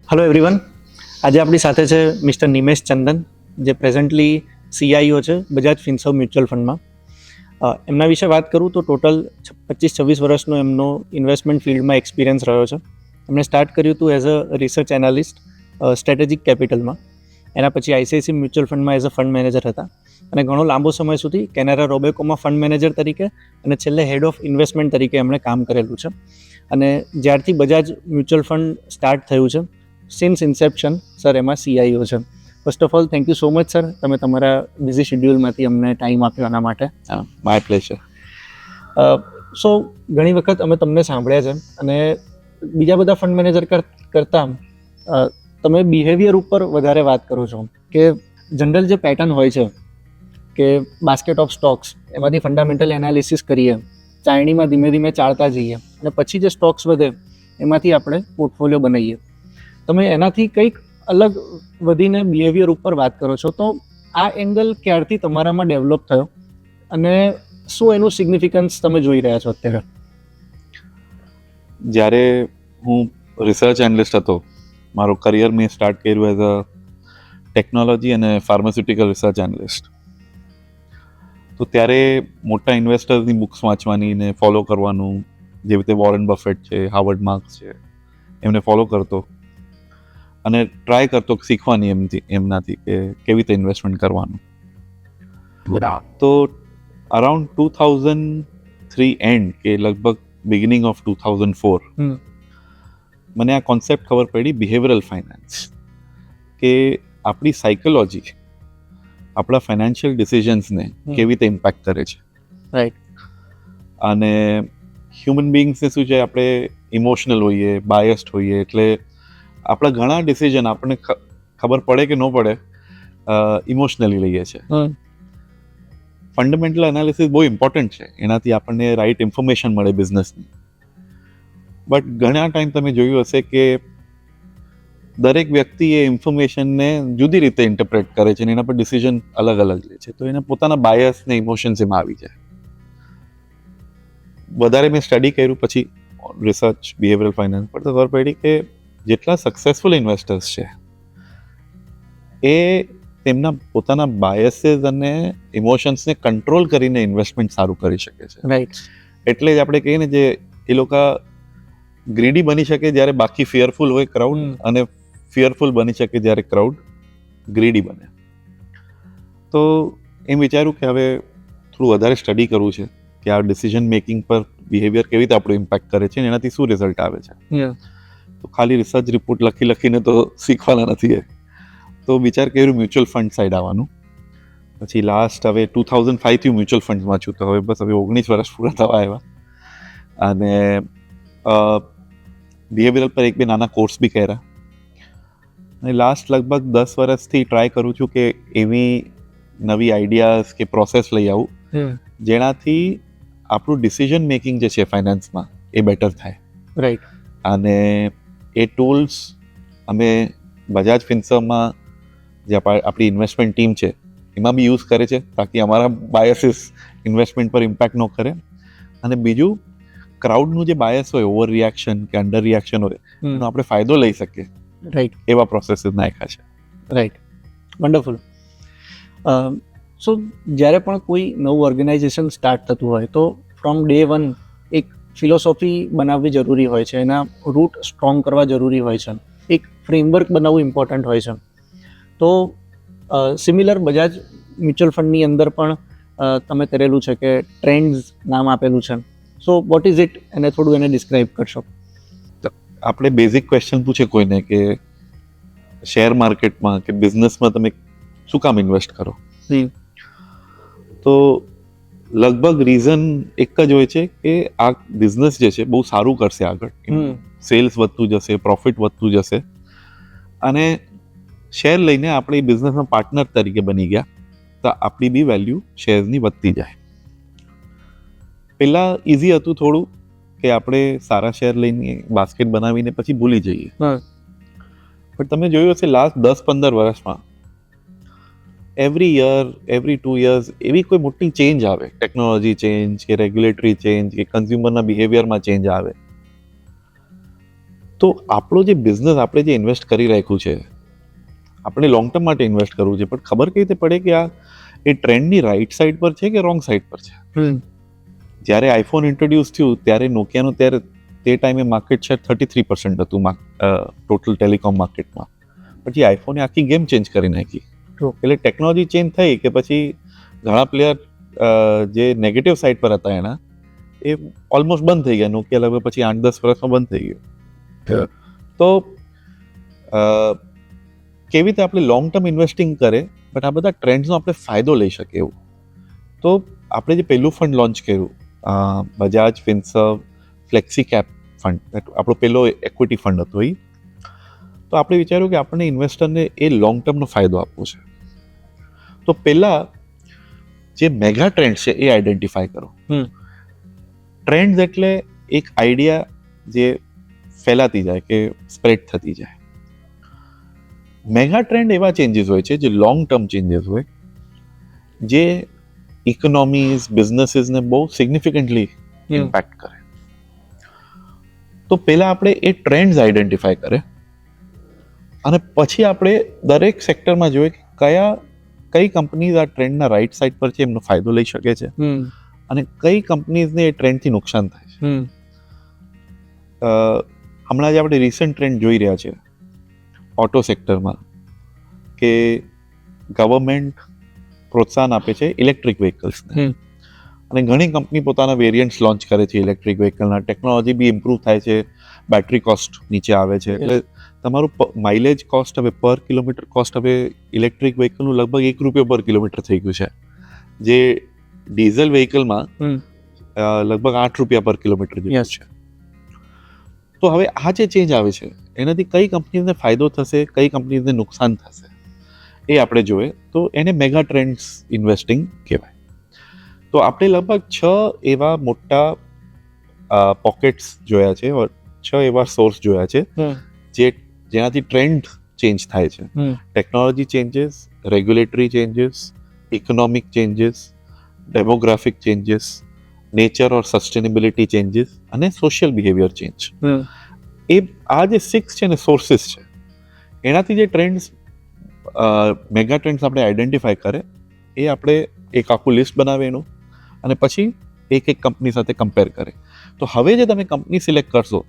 Hello everyone. આજે આપણી સાથે છે મિસ્ટર નિમેશ ચંદન, જે પ્રેઝન્ટલી CIO છે બજાજ ફિનસર્વ મ્યુચ્યુઅલ ફંડમાં. એમના વિશે વાત કરું તો ટોટલ 25-26 વર્ષનો એમનો ઇન્વેસ્ટમેન્ટ ફિલ્ડમાં એક્સપિરિયન્સ રહ્યો છે. એમણે સ્ટાર્ટ કર્યું હતું as a research analyst strategic કેપિટલમાં. એના પછી ICICI મ્યુચ્યુઅલ ફંડમાં એઝ અ ફંડ મેનેજર હતા અને ઘણો લાંબો સમય સુધી કેનેરા રોબેકોમાં ફંડ મેનેજર તરીકે અને છેલ્લે હેડ ઓફ ઇન્વેસ્ટમેન્ટ તરીકે એમણે કામ કરેલું છે. અને જ્યારથી બજાજ મ્યુચ્યુઅલ ફંડ સ્ટાર્ટ થયું છે, સિન્સ ઇન્સેપ્શન, સર એમાં CIO છે. First of all thank you so much sir, તમે તમારા બિઝી શેડ્યુલમાંથી અમને ટાઈમ આપ્યો આના માટે. My pleasure. સો ઘણી વખત અમે તમને સાંભળ્યા છે અને બીજા બધા ફંડ મેનેજર કરતાં તમે બિહેવિયર ઉપર વધારે વાત કરો છો કે જનરલ જે પેટર્ન હોય છે કે બાસ્કેટ ઓફ સ્ટોક્સ, એમાંથી ફંડામેન્ટલ એનાલિસિસ કરીએ, ચાયણીમાં ધીમે ધીમે ચાળતા જઈએ અને પછી જે સ્ટોક્સ વધે એમાંથી આપણે પોર્ટફોલિયો બનાવીએ. તમે એનાથી કંઈક અલગ વધીને બિહેવિયર ઉપર વાત કરો છો, તો આ એંગલ ક્યારથી તમારામાં ડેવલપ થયો અને શું એનું સિગ્નિફિકન્સ તમે જોઈ રહ્યા છો અત્યારે? જ્યારે હું રિસર્ચ એનાલિસ્ટ હતો, મારો કરિયર મેં સ્ટાર્ટ કર્યું એઝ અ ટેકનોલોજી અને ફાર્માસ્યુટિકલ રિસર્ચ એનાલિસ્ટ. તો ત્યારે મોટા ઇન્વેસ્ટર્સની બુક્સ વાંચવાની ને ફોલો કરવાનું, જેવી રીતે વોરેન બફેટ છે, હાર્વર્ડ માર્ક્સ છે, એમને ફોલો કરતો અને ટ્રાય કરતો શીખવાની એમનાથી કે કેવી રીતે ઇન્વેસ્ટમેન્ટ કરવાનું. તો અરાઉન્ડ 2003 એન્ડ કે લગભગ બિગિનિંગ ઓફ 2004 મને આ કોન્સેપ્ટ ખબર પડી બિહેવિયરલ ફાઇનાન્સ, કે આપણી સાયકોલોજી આપણા ફાઇનાન્શિયલ ડિસિઝન્સને કેવી રીતે ઇમ્પેક્ટ કરે છે. રાઈટ. અને હ્યુમન બિંગ્સને શું છે, આપણે ઇમોશનલ હોઈએ, બાયસ્ડ હોઈએ, એટલે આપણા ઘણા ડિસિઝન આપણને ખબર પડે કે ન પડે ઇમોશનલી લઈએ છે. ફંડામેન્ટલ એનાલિસિસ બહુ ઇમ્પોર્ટન્ટ છે, એનાથી આપણને રાઈટ ઇન્ફોર્મેશન મળે બિઝનેસની. બટ ઘણા ટાઈમ તમે જોયું હશે કે દરેક વ્યક્તિ એ ઇન્ફોર્મેશનને જુદી રીતે ઇન્ટરપ્રેટ કરે છે અને એના પર ડિસિઝન અલગ અલગ લે છે. તો એના પોતાના બાયસ ને ઇમોશન્સ એમાં આવી જાય. વધારે મેં સ્ટડી કર્યું પછી રિસર્ચ બિહેવિયરલ ફાઇનાન્સ પર, તો ખબર પડી કે જેટલા સક્સેસફુલ ઇન્વેસ્ટર્સ છે એ તેમના પોતાના બાયસીસ અને ઇમોશન્સને કંટ્રોલ કરીને ઇન્વેસ્ટમેન્ટ સારું કરી શકે છે. રાઈટ. એટલે જ આપણે કહીએ ને, જે એ લોકો ગ્રીડી બની શકે જ્યારે બાકી ફિયરફુલ હોય ક્રાઉડ, અને ફિયરફુલ બની શકે જ્યારે ક્રાઉડ ગ્રીડી બને. તો એમ વિચાર્યું કે હવે થોડું વધારે સ્ટડી કરવું છે કે આ ડિસિઝન મેકિંગ પર બિહેવિયર કેવી રીતે આપણું ઇમ્પેક્ટ કરે છે અને એનાથી શું રિઝલ્ટ આવે છે. તો ખાલી રિસર્ચ રિપોર્ટ લખીને તો શીખવાના નથી. તો વિચાર કર્યું મ્યુચ્યુઅલ ફંડ સાઈડ આવવાનું. પછી લાસ્ટ હવે 2005થી મ્યુચ્યુઅલ ફંડમાં છું, તો હવે 19 વર્ષ પૂરા થવા આવ્યા. અને બિહેવિયરલ પર 1-2 નાના કોર્સ બી કર્યા. અને લાસ્ટ લગભગ 10 વર્ષથી ટ્રાય કરું છું કે એવી નવી આઈડિયાઝ કે પ્રોસેસ લઈ આવું જેનાથી આપણું ડિસિઝન મેકિંગ જે છે ફાઇનાન્સમાં એ બેટર થાય. રાઈટ. અને એ ટૂલ્સ અમે બજાજ ફિનસર્વમાં જે આપણી ઇન્વેસ્ટમેન્ટ ટીમ છે એમાં બી યુઝ કરે છે, તાકી અમારા બાયસીસ ઇન્વેસ્ટમેન્ટ પર ઇમ્પેક્ટ ન કરે. અને બીજું, ક્રાઉડનું જે બાયસ હોય, ઓવર રિએક્શન કે અંડર રિએક્શન હોય, એનો આપણે ફાયદો લઈ શકીએ. રાઈટ. એવા પ્રોસેસીસ નાખ્યા છે. રાઈટ. વન્ડરફુલ. સો જ્યારે પણ કોઈ નવું ઓર્ગેનાઇઝેશન સ્ટાર્ટ થતું હોય તો ફ્રોમ ડે વન એક ફિલોસોફી બનાવવી જરૂરી હોય છે, એના રૂટ સ્ટ્રોંગ કરવા જરૂરી હોય છે, એક ફ્રેમવર્ક બનાવવું ઇમ્પોર્ટન્ટ હોય છે. તો સિમિલર બજાજ મ્યુચ્યુઅલ ફંડની અંદર પણ તમે કરેલું છે કે ટ્રેન્ડ્સ નામ આપેલું છે. સો વોટ ઇઝ ઇટ, એને થોડું એને ડિસ્ક્રાઇબ કરશો? આપણે બેઝિક ક્વેશ્ચન પૂછે કોઈને કે શેર માર્કેટમાં કે બિઝનેસમાં તમે શું કામ ઇન્વેસ્ટ કરો, તો લગભગ રીઝન એક જ હોય છે કે આ બિઝનેસ જે છે બહુ સારું કરશે આગળ, સેલ્સ વધતું જશે, પ્રોફિટ વધતું જશે, અને શેર લઈને આપણે એ બિઝનેસમાં પાર્ટનર તરીકે બની ગયા તો આપણી બી વેલ્યુ શેરની વધતી જાય. પહેલાં ઇઝી હતું થોડું કે આપણે સારા શેર લઈને બાસ્કેટ બનાવીને પછી ભૂલી જઈએ. પણ તમે જોયું હશે લાસ્ટ 10-15 વર્ષમાં એવરી યર, એવરી 2 years એવી કોઈ મોટી ચેન્જ આવે, ટેકનોલોજી ચેન્જ કે રેગ્યુલેટરી ચેન્જ કે કન્ઝ્યુમરના બિહેવિયરમાં ચેન્જ આવે, તો આપણો જે બિઝનેસ આપણે જે ઇન્વેસ્ટ કરી રાખ્યું છે, આપણે લોંગ ટર્મ માટે ઇન્વેસ્ટ કરવું છે, પણ ખબર કઈ રીતે પડે કે આ એ ટ્રેન્ડની રાઈટ સાઈડ પર છે કે રોંગ સાઈડ પર છે? જ્યારે આઈફોન ઇન્ટ્રોડ્યુસ થયું ત્યારે નોકિયાનું ત્યારે તે ટાઈમે માર્કેટ શેર 33% હતું ટોટલ ટેલિકોમ માર્કેટમાં. પછી આઈફોને આખી ગેમ ચેન્જ કરી નાખી. એટલે ટેકનોલોજી ચેન્જ થઈ કે પછી ઘણા પ્લેયર જે નેગેટિવ સાઈડ પર હતા એના એ ઓલમોસ્ટ બંધ થઈ ગયા. નોકિયા લગભગ પછી 8-10 વર્ષમાં બંધ થઈ ગયું. તો કેવી રીતે આપણે લોંગ ટર્મ ઇન્વેસ્ટિંગ કરે બટ આ બધા ટ્રેન્ડ્સનો આપણે ફાયદો લઈ શકીએ એવું. તો આપણે જે પહેલું ફંડ લોન્ચ કર્યું બજાજ ફિન્સર્વ ફ્લેક્સી કેપ ફંડ, આપણો પહેલો એક્વિટી ફંડ હતો એ. તો આપણે વિચાર્યું કે આપણને ઇન્વેસ્ટરને એ લોંગ ટર્મનો ફાયદો આપવો છે. તો પહેલા જે મેગા ટ્રેન્ડ છે એ આઈડેન્ટિફાય કરો. ટ્રેન્ડ એટલે એક આઈડિયા જે ફેલાતી જાય કે સ્પ્રેડ થતી જાય. મેગા ટ્રેન્ડ એવા ચેન્જીસ હોય છે જે લોંગ ટર્મ ચેન્જીસ હોય, જે ઇકોનોમીઝ બિઝનેસીસને બહુ સિગ્નિફિકન્ટલી ઇમ્પેક્ટ કરે. તો પહેલા આપણે એ ટ્રેન્ડ્સ આઈડેન્ટિફાય કરે અને પછી આપણે દરેક સેક્ટરમાં જોઈએ કે કઈ કંપનીઝ આ ટ્રેન્ડના રાઈટ સાઈડ પર છે, એમનો ફાયદો લઈ શકે છે, અને કઈ કંપનીઝને એ ટ્રેન્ડથી નુકસાન થાય છે. હમણાં જે આપણે રિસન્ટ ટ્રેન્ડ જોઈ રહ્યા છે ઓટો સેક્ટરમાં, કે ગવર્મેન્ટ પ્રોત્સાહન આપે છે ઇલેક્ટ્રિક વ્હીકલ્સને, અને ઘણી કંપની પોતાના વેરિયન્ટ્સ લોન્ચ કરે છે ઇલેક્ટ્રિક વ્હીકલના. ટેકનોલોજી બી ઇમ્પ્રૂવ થાય છે, બેટરી કોસ્ટ નીચે આવે છે, એટલે તમારું માઇલેજ કોસ્ટ હવે પર કિલોમીટર કોસ્ટ હવે ઇલેક્ટ્રિક વ્હીકલનું લગભગ ₹1 પર કિલોમીટર થઈ ગયું છે, જે ડીઝલ વ્હીકલમાં લગભગ ₹8 પર કિલોમીટર જેટલું છે. તો હવે આ જે ચેન્જ આવે છે એનાથી કઈ કંપનીઝને ફાયદો થશે, કઈ કંપનીઝને નુકસાન થશે, એ આપણે જોઈએ. તો એને મેગા ટ્રેન્ડ્સ ઇન્વેસ્ટિંગ કહેવાય. તો આપણે લગભગ 6 એવા મોટા પોકેટ્સ જોયા છે, 6 એવા સોર્સ જોયા છે જેનાથી ટ્રેન્ડ ચેન્જ થાય છે. Technology changes, regulatory changes, economic changes, demographic changes, nature or sustainability changes અને સોશિયલ બિહેવિયર ચેન્જ. એ આ જે 6 છે ને સોર્સિસ છે, એનાથી જે ટ્રેન્ડ્સ મેગા ટ્રેન્ડ્સ આપણે આઈડેન્ટિફાય કરે, એ આપણે એક આખું લિસ્ટ બનાવે એનું, અને પછી એક કંપની સાથે કમ્પેર કરે. તો હવે જે તમે કંપની સિલેક્ટ કરશો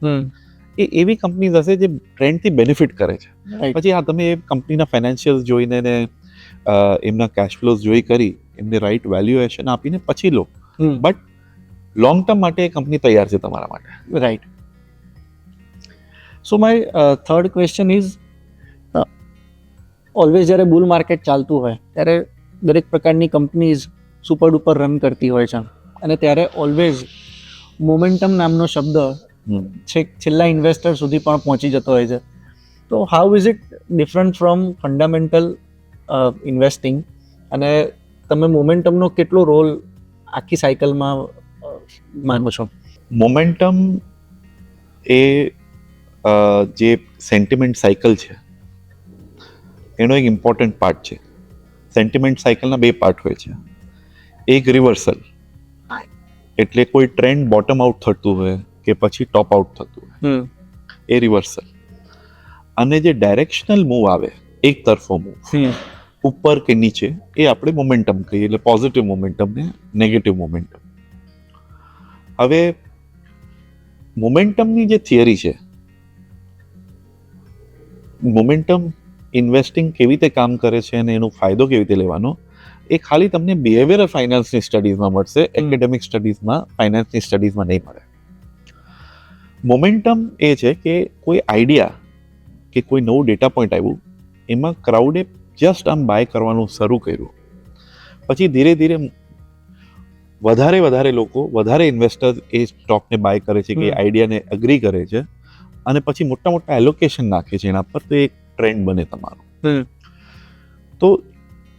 એ એવી કંપનીઝ હશે જે ટ્રેન્ડથી બેનિફિટ કરે છે. પછી હા, તમે એ કંપનીના ફાઇનાન્શિયલ્સ જોઈને ને એમના કેશ ફ્લોઝ જોઈ કરી એમને રાઈટ વેલ્યુએશન આપીને પછી લો, બટ લોંગ ટર્મ માટે એ કંપની તૈયાર છે તમારા માટે. Right. So my third question is, always જ્યારે બુલ માર્કેટ ચાલતું હોય ત્યારે દરેક પ્રકારની કંપનીઝ સુપર ડુપર રન કરતી હોય છે, અને ત્યારે ઓલવેઝ મોમેન્ટમ નામનો શબ્દ છેલ્લા ઇન્વેસ્ટર સુધી પણ પહોંચી જતો હોય છે. તો how is it different from fundamental investing, અને તમે મોમેન્ટમનો કેટલો રોલ આખી સાયકલમાં માનો છો? મોમેન્ટમ એ જે સેન્ટિમેન્ટ સાયકલ છે એનો એક ઇમ્પોર્ટન્ટ પાર્ટ છે. સેન્ટિમેન્ટ સાયકલના 2 પાર્ટ હોય છે. એક રિવર્સલ, એટલે કોઈ ટ્રેન્ડ બોટમ આઉટ થતું હોય કે પછી ટોપ આઉટ થતું હોય, એ રિવર્સલ. અને જે ડાયરેક્શનલ મૂવ આવે, એક તરફો મૂવ ઉપર કે નીચે, એ આપણે મોમેન્ટમ કહીએ. એટલે પોઝિટિવ મોમેન્ટમ ને નેગેટિવ મોમેન્ટમ. હવે મોમેન્ટમની જે થિયરી છે, મોમેન્ટમ ઇન્વેસ્ટિંગ કેવી રીતે કામ કરે છે અને એનો ફાયદો કેવી રીતે લેવાનો, એ ખાલી તમને બિહેવિયરલ ફાઇનાન્સની સ્ટડીઝમાં મળશે, એકેડેમિક સ્ટડીઝમાં, ફાઇનાન્સની સ્ટડીઝમાં નહીં મળે. મોમેન્ટમ એ છે કે કોઈ આઈડિયા કે કોઈ નવું ડેટા પોઈન્ટ આવ્યું, એમાં ક્રાઉડે જસ્ટ આમ બાય કરવાનું શરૂ કર્યું, પછી ધીરે ધીરે વધારે લોકો, વધારે ઇન્વેસ્ટર્સ એ સ્ટોકને બાય કરે છે, કે આઈડિયાને અગ્રી કરે છે, અને પછી મોટા એલોકેશન નાખે છે એના પર, તો એક ટ્રેન્ડ બને તમારો. તો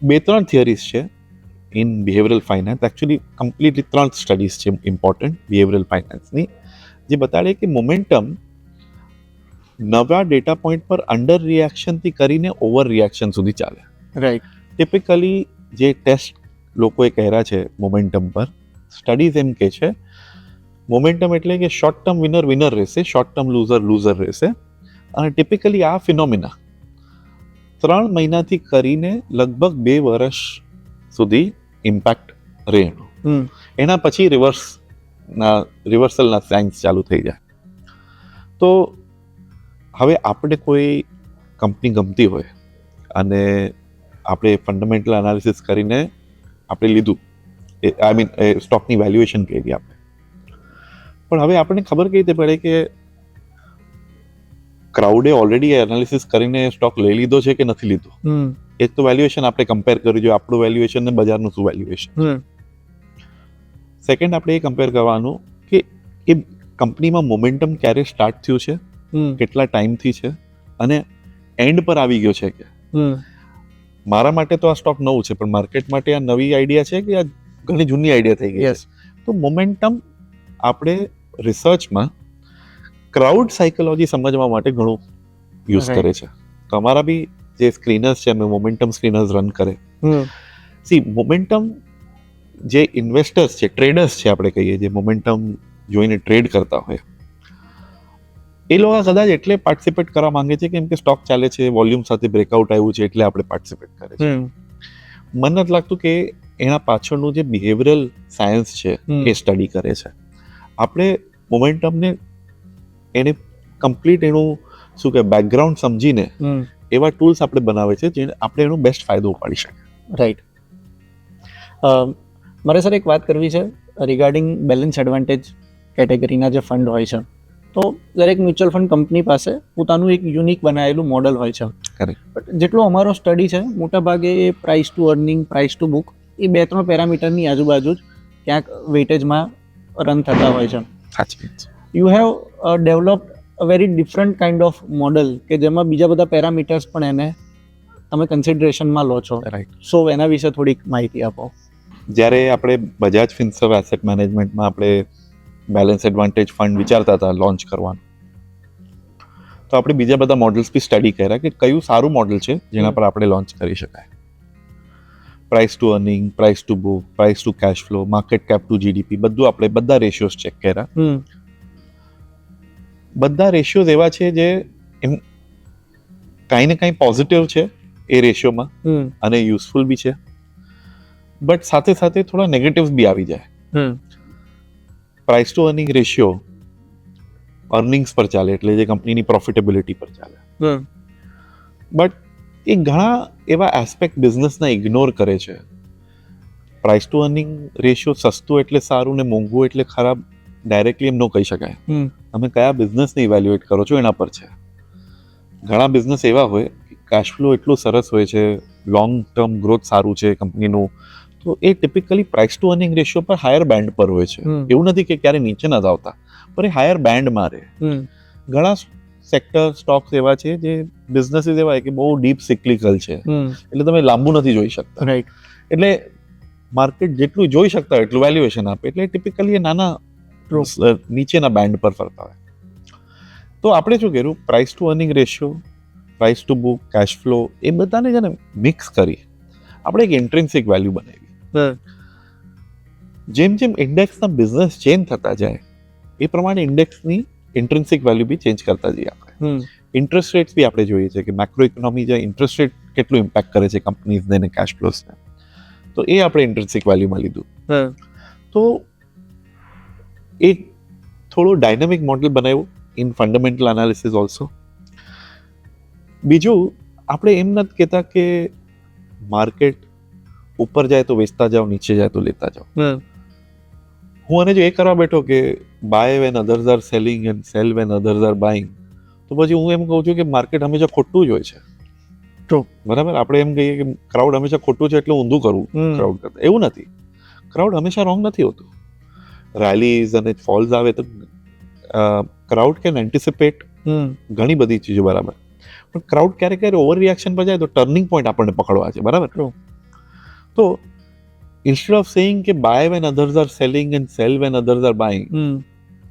2-3 થિયરીઝ છે in behavioural finance. Actually completely 3 studies છે ઇમ્પોર્ટન્ટ બિહેવિયરલ ફાઇનાન્સની, જે બતાડે કે મોમેન્ટમ નવા ડેટા પોઈન્ટ પર અંડર રિએક્શનથી કરીને ઓવર રિએક્શન સુધી ચાલે. રાઈટ. ટિપિકલી જે ટેસ્ટ લોકોએ કર્યા છે મોમેન્ટમ પર, સ્ટડીઝ એમ કહે છે મોમેન્ટમ એટલે કે શોર્ટ ટર્મ વિનર વિનર રહેશે, શોર્ટ ટર્મ લૂઝર લૂઝર રહેશે. અને ટિપિકલી આ ફિનોમિના 3 મહિનાથી કરીને લગભગ 2 વર્ષ સુધી ઇમ્પેક્ટ રહે એનું. એના પછી રિવર્સલના સાઇન્સ ચાલુ થઈ જાય. તો હવે આપણે કોઈ કંપની ગમતી હોય અને આપણે ફંડામેન્ટલ એનાલિસિસ કરીને આપણે લીધું, આઈ મીન સ્ટોકની વેલ્યુએશન કરી આપણે, પણ હવે આપણને ખબર કઈ રીતે પડે કે ક્રાઉડે ઓલરેડી એનાલિસિસ કરીને સ્ટોક લઈ લીધો છે કે નથી લીધો? એક તો વેલ્યુએશન આપણે કમ્પેર કરવું જોઈએ, આપણું વેલ્યુએશન ને બજારનું શું વેલ્યુએશન. સેકન્ડ આપણે એ કમ્પેર કરવાનું કે એ કંપનીમાં મોમેન્ટમ ક્યારે સ્ટાર્ટ થયું છે, કેટલા ટાઈમથી છે અને એન્ડ પર આવી ગયો છે કે. મારા માટે તો આ સ્ટોક નવું છે, પણ માર્કેટ માટે આ નવી આઈડિયા છે કે આ ઘણી જૂની આઈડિયા થઈ ગઈ છે. તો મોમેન્ટમ આપણે રિસર્ચમાં ક્રાઉડ સાયકોલોજી સમજવા માટે ઘણું યુઝ કરે છે. તો અમારા બી જે સ્ક્રીનર્સ છે, અમે મોમેન્ટમ સ્ક્રીનર્સ રન કરે. મોમેન્ટમ જે ઇન્વેસ્ટર્સ છે, ટ્રેડર્સ છે આપણે કહીએ, જે મોમેન્ટમ જોઈને ટ્રેડ કરતા હોય, એ લોકો કદાચ એટલે પાર્ટિસિપેટ કરવા માંગે છે કેમ કે સ્ટોક ચાલે છે, વોલ્યુમ સાથે બ્રેકઆઉટ આવ્યું છે એટલે આપણે પાર્ટિસિપેટ કરે છે. મને નથી લાગતું કે એના પાછળનું જે બિહેવિયરલ સાયન્સ છે એ સ્ટડી કરે છે. આપણે મોમેન્ટમને એને કમ્પ્લીટ એનું શું કે બેકગ્રાઉન્ડ સમજીને એવા ટૂલ્સ આપણે બનાવે છે જેને આપણે એનો બેસ્ટ ફાયદો ઉપાડી શકીએ. રાઈટ. મારે સર એક વાત કરવી છે રિગાર્ડિંગ બેલેન્સ એડવાન્ટેજ કેટેગરીના જે ફંડ હોય છે. તો દરેક મ્યુચ્યુઅલ ફંડ કંપની પાસે પોતાનું એક યુનિક બનાવેલું મોડલ હોય છે. બટ જેટલો અમારો સ્ટડી છે, મોટા ભાગે એ price to earning, price to book, એ 2-3 પેરામીટરની આજુબાજુ જ ક્યાંક વેટેજમાં રન થતા હોય છે. You have developed a very different kind of model કે જેમાં બીજા બધા પેરામીટર્સ પણ એને તમે કન્સિડરેશનમાં લો છો. રાઈટ. સો એના વિશે થોડીક માહિતી આપો. જ્યારે આપણે બજાજ ફિન્સર્વ એસેટ મેનેજમેન્ટમાં આપણે બેલેન્સ એડવાન્ટેજ ફંડ વિચારતા હતા લોન્ચ કરવાનું, તો આપણે બીજા બધા મોડલ્સ બી સ્ટડી કર્યા કે કયું સારું મોડલ છે જેના પર આપણે લોન્ચ કરી શકાય. Price to earning, price to book, price to cash flow, market cap to GDP, બધું આપણે બધા રેશિયોઝ ચેક કર્યા. બધા રેશિયોઝ એવા છે જે એમ કાંઈ ને કાંઈ પોઝિટિવ છે એ રેશિયોમાં અને યુઝફુલ બી છે, બટ સાથે સાથે થોડા નેગેટિવ્સ બી આવી જાય. Price to earning ratio earnings પર ચાલે, એટલે જે કંપનીની પ્રોફિટેબિલિટી પર ચાલે, બટ એ ઘણા એવા એસ્પેક્ટ બિઝનેસના ઇગ્નોર કરે છે. પ્રાઇસ ટુ અર્નિંગ રેશિયો સસ્તું એટલે સારું ને મોંઘું એટલે ખરાબ ડાયરેક્ટલી એમ ન કહી શકાય. તમે કયા બિઝનેસને ઇવેલ્યુએટ કરો છો એના પર છે. ઘણા બિઝનેસ એવા હોય કેશ ફ્લો એટલું સરસ હોય છે, લોંગ ટર્મ ગ્રોથ સારું છે કંપનીનું, તો એ typically price to earning ratio પર હાયર બેન્ડ પર હોય છે. એવું નથી કે ક્યારે નીચે નથી આવતા, પણ એ હાયર બેન્ડમાં રહે. ઘણા સેક્ટર સ્ટોક્સ એવા છે જે બિઝનેસીસ એવા કે બહુ ડીપ સિક્લિકલ છે, એટલે તમે લાંબુ નથી જોઈ શકતા. રાઈટ. એટલે માર્કેટ જેટલું જોઈ શકતા હોય એટલું વેલ્યુએશન આપે, એટલે ટિપિકલી એ નાના નીચેના બેન્ડ પર ફરતા હોય. તો આપણે શું કર્યું, price to earning ratio, price to book, cash flow, એ બધાને છે ને મિક્સ કરી આપણે એક ઇન્ટ્રિન્સિક વેલ્યુ બનાવી. જેમ જેમ ઇન્ડેક્સના બિઝનેસ ચેન્જ થતા જાય એ પ્રમાણે ઇન્ડેક્સની ઇન્ટ્રિન્સિક વેલ્યુ બી ચેન્જ કરતા જઈએ આપણે. ઇન્ટરેસ્ટ રેટ્સ બી આપણે જોઈએ છે કે મેક્રો ઇકોનોમી જે ઇન્ટરેસ્ટ રેટ કેટલું ઇમ્પેક્ટ કરે છે કંપનીઝને અને કેશ ફ્લોઝને, તો એ આપણે ઇન્ટ્રિન્સિક વેલ્યુમાં લીધું. તો એક થોડું ડાયનામિક મોડલ બનાવ્યું ઇન ફંડામેન્ટલ એનાલિસિસ ઓલ્સો. બીજું, આપણે એમ નથી કહેતા કે માર્કેટ ઉપર જાય તો વેચતા જાઓ, નીચે જાય તો લેતા જાઓ. હું આને જો એ કરવા બેઠો કે buy when others are selling and sell when others are buying, તો પછી હું એમ કહું છું કે માર્કેટ હંમેશા ખોટું જ હોય છે. બરાબર. આપણે એમ કહીએ કે ક્રાઉડ હંમેશા ખોટું છે એટલે ઊંધું કરવું ક્રાઉડ કરતા. એવું નથી. ક્રાઉડ હંમેશા રોંગ નથી હોતું. રેલીઝ અને ફોલ્સ આવે તો ક્રાઉડ કેન એન્ટિસિપેટ ઘણી બધી ચીજો, બરાબર, પણ ક્રાઉડ ક્યારેક ક્યારે ઓવર રિએક્શન પર જાય તો ટર્નિંગ પોઈન્ટ આપણને પકડવા છે. બરાબર. તો ઇન્સ્ટેડ ઓફ સેઇંગ કે buy when others are selling and sell when others are buying,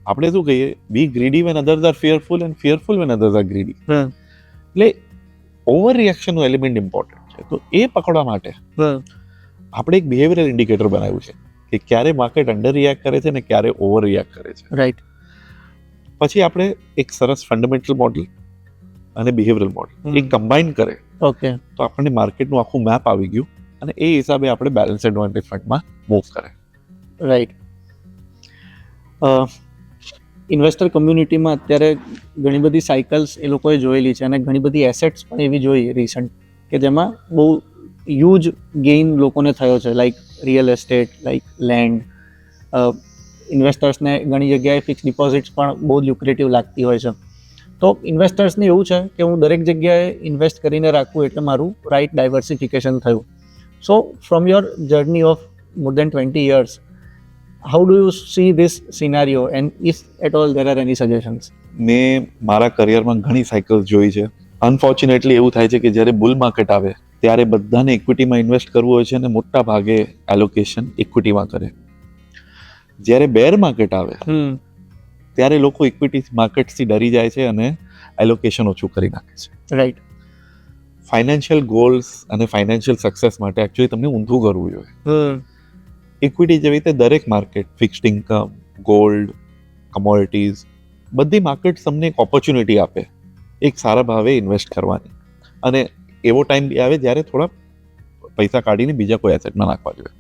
આપણે શું કહીએ, be greedy when others are fearful and fearful when others are greedy. એટલે ઓવર રિએક્શનનું એલિમેન્ટ ઇમ્પોર્ટન્ટ છે. તો એ પકડવા માટે આપણે એક બિહેવિયરલ ઇન્ડિકેટર બનાવ્યું છે કે ક્યારે માર્કેટ અંડર રિએક્ટ કરે છે ને ક્યારે ઓવર રિએક્ટ કરે છે. રાઈટ. પછી આપણે એક સરસ ફંડામેન્ટલ મોડલ અને બિહેવિયરલ મોડલ એ કમ્બાઈન કરે ઓકે. તો આપણને માર્કેટનું આખું મેપ આવી ગયું અને એ હિસાબે આપણે બેલેન્સ એડવાન્ટેજ ફંડમાં મૂવ કરે. રાઈટ. ઇન્વેસ્ટર કમ્યુનિટીમાં અત્યારે ઘણી બધી સાયકલ્સ એ લોકોએ જોયેલી છે અને ઘણી બધી એસેટ્સ પણ એવી જોઈ રિસન્ટ કે જેમાં બહુ હ્યુજ ગેઇન લોકોને થયો છે, like real estate, like land. ઇન્વેસ્ટર્સને ઘણી જગ્યાએ ફિક્સ ડિપોઝિટ્સ પણ બહુ લ્યુક્રેટિવ લાગતી હોય છે. તો ઇન્વેસ્ટર્સને એવું છે કે હું દરેક જગ્યાએ ઇન્વેસ્ટ કરીને રાખું એટલે મારું રાઇટ ડાયવર્સિફિકેશન થયું. સો from your journey of more than 20 years, how do you see this scenario, and if at all there are any suggestions? મેં મારા કરિયરમાં ઘણી સાયકલ્સ જોઈ છે. અનફોર્ચ્યુનેટલી એવું થાય છે કે જ્યારે બુલ માર્કેટ આવે ત્યારે બધાને ઇક્વિટીમાં ઇન્વેસ્ટ કરવું હોય છે અને મોટા ભાગે એલોકેશન ઇક્વિટીમાં કરે. જ્યારે બેર માર્કેટ આવે ત્યારે લોકો ઇક્વિટી માર્કેટથી ડરી જાય છે અને એલોકેશન ઓછું કરી નાખે છે. રાઈટ. ફાઇનાન્શિયલ ગોલ્સ અને ફાઇનાન્શિયલ સક્સેસ માટે એકચ્યુઅલી તમને ઊંધું કરવું જોઈએ. ઇક્વિટી જેવી રીતે દરેક માર્કેટ, ફિક્સ્ડ ઇન્કમ, ગોલ્ડ, કમોડિટીઝ, બધી માર્કેટ્સ તમને એક ઓપોર્ચ્યુનિટી આપે એક સારા ભાવે ઇન્વેસ્ટ કરવાની, અને એવો ટાઈમ બી આવે જ્યારે થોડા પૈસા કાઢીને બીજા કોઈ એસેટમાં નાખવા જોઈએ.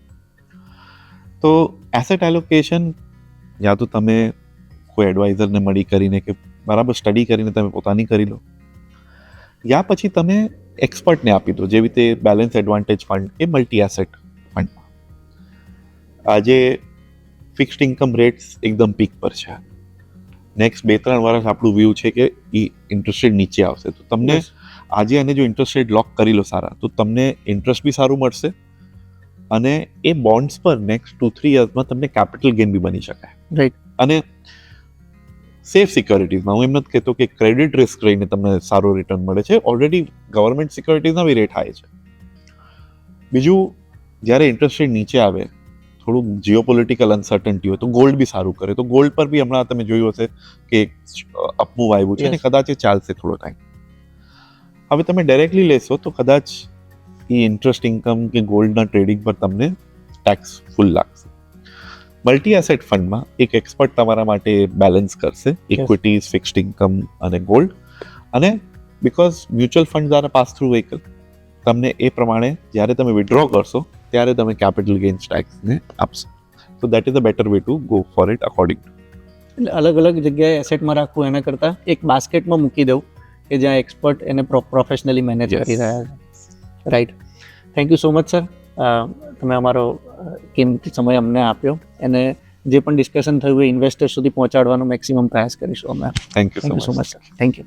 તો એસેટ એલોકેશન યા તો તમે કોઈ એડવાઇઝરને મળી કરીને કે બરાબર સ્ટડી કરીને તમે પોતાની કરી લો, યા પછી તમે એક્સપર્ટને આપી દો, જેવી રીતે બેલેન્સ એડવાન્ટેજ ફંડ કે મલ્ટી એસેટ ફંડ. આજે ફિક્સ્ડ ઇન્કમ રેટ્સ એકદમ પીક પર છે. નેક્સ્ટ 2-3 વર્ષ આપણું વ્યૂ છે કે એ ઇન્ટરેસ્ટ રેટ નીચે આવશે. તો તમને આજે અને જો ઇન્ટરેસ્ટ રેટ લોક કરી લો સારા, તો તમને ઇન્ટરેસ્ટ બી સારું મળશે અને એ બોન્ડ્સ પર નેક્સ્ટ 2-3 યર્સમાં તમને કેપિટલ ગેઇન બી બની શકાય. રાઈટ. અને સેફ સિક્યોરિટીઝમાં હું એમ નથી કહેતો કે ક્રેડિટ રિસ્ક રહીને તમને સારું રિટર્ન મળે છે. ઓલરેડી ગવર્મેન્ટ સિક્યોરિટીઝના બી રેટ હાઈ છે. બીજું, જ્યારે ઇન્ટરેસ્ટ રેટ નીચે આવે, થોડુંક જીઓપોલિટિકલ અનસર્ટન્ટી હોય તો ગોલ્ડ બી સારું કરે. તો ગોલ્ડ પર બી હમણાં તમે જોયું હશે કે અપમૂવ આવ્યું છે અને કદાચ એ ચાલશે થોડો ટાઈમ. હવે તમે ડાયરેક્ટલી લેશો તો કદાચ એ ઇન્ટરેસ્ટ ઇન્કમ કે ગોલ્ડના ટ્રેડિંગ પર તમને ટેક્સ ફૂલ લાગશે. મલ્ટી એસેટ ફંડમાં એક એક્સપર્ટ તમારા માટે બેલેન્સ કરશે ઇક્વિટીઝ, ફિક્સ્ડ ઇન્કમ અને ગોલ્ડ. અને બિકોઝ મ્યુચ્યુઅલ ફંડ દ્વારા પાસ થ્રુ વ્હીકલ, તમને એ પ્રમાણે જ્યારે તમે વિડ્રો કરશો ત્યારે તમે કેપિટલ ગેઇન્સ ટેક્સને આપશો. So that is a better way to go for it according to. એટલે અલગ અલગ જગ્યાએ એસેટમાં રાખવું એના કરતાં એક બાસ્કેટમાં મૂકી દઉં કે જ્યાં એક્સપર્ટ એને પ્રોફેશનલી મેનેજ કરી રહ્યા છે. Right. Thank you so much sir. તમે અમારો કિંમતી સમય અમને આપ્યો અને જે પણ ડિસ્કશન થયું એ ઇન્વેસ્ટર સુધી પહોંચાડવાનો મેક્સિમમ પ્રયાસ કરીશું અમે. Thank you so much sir. Thank you.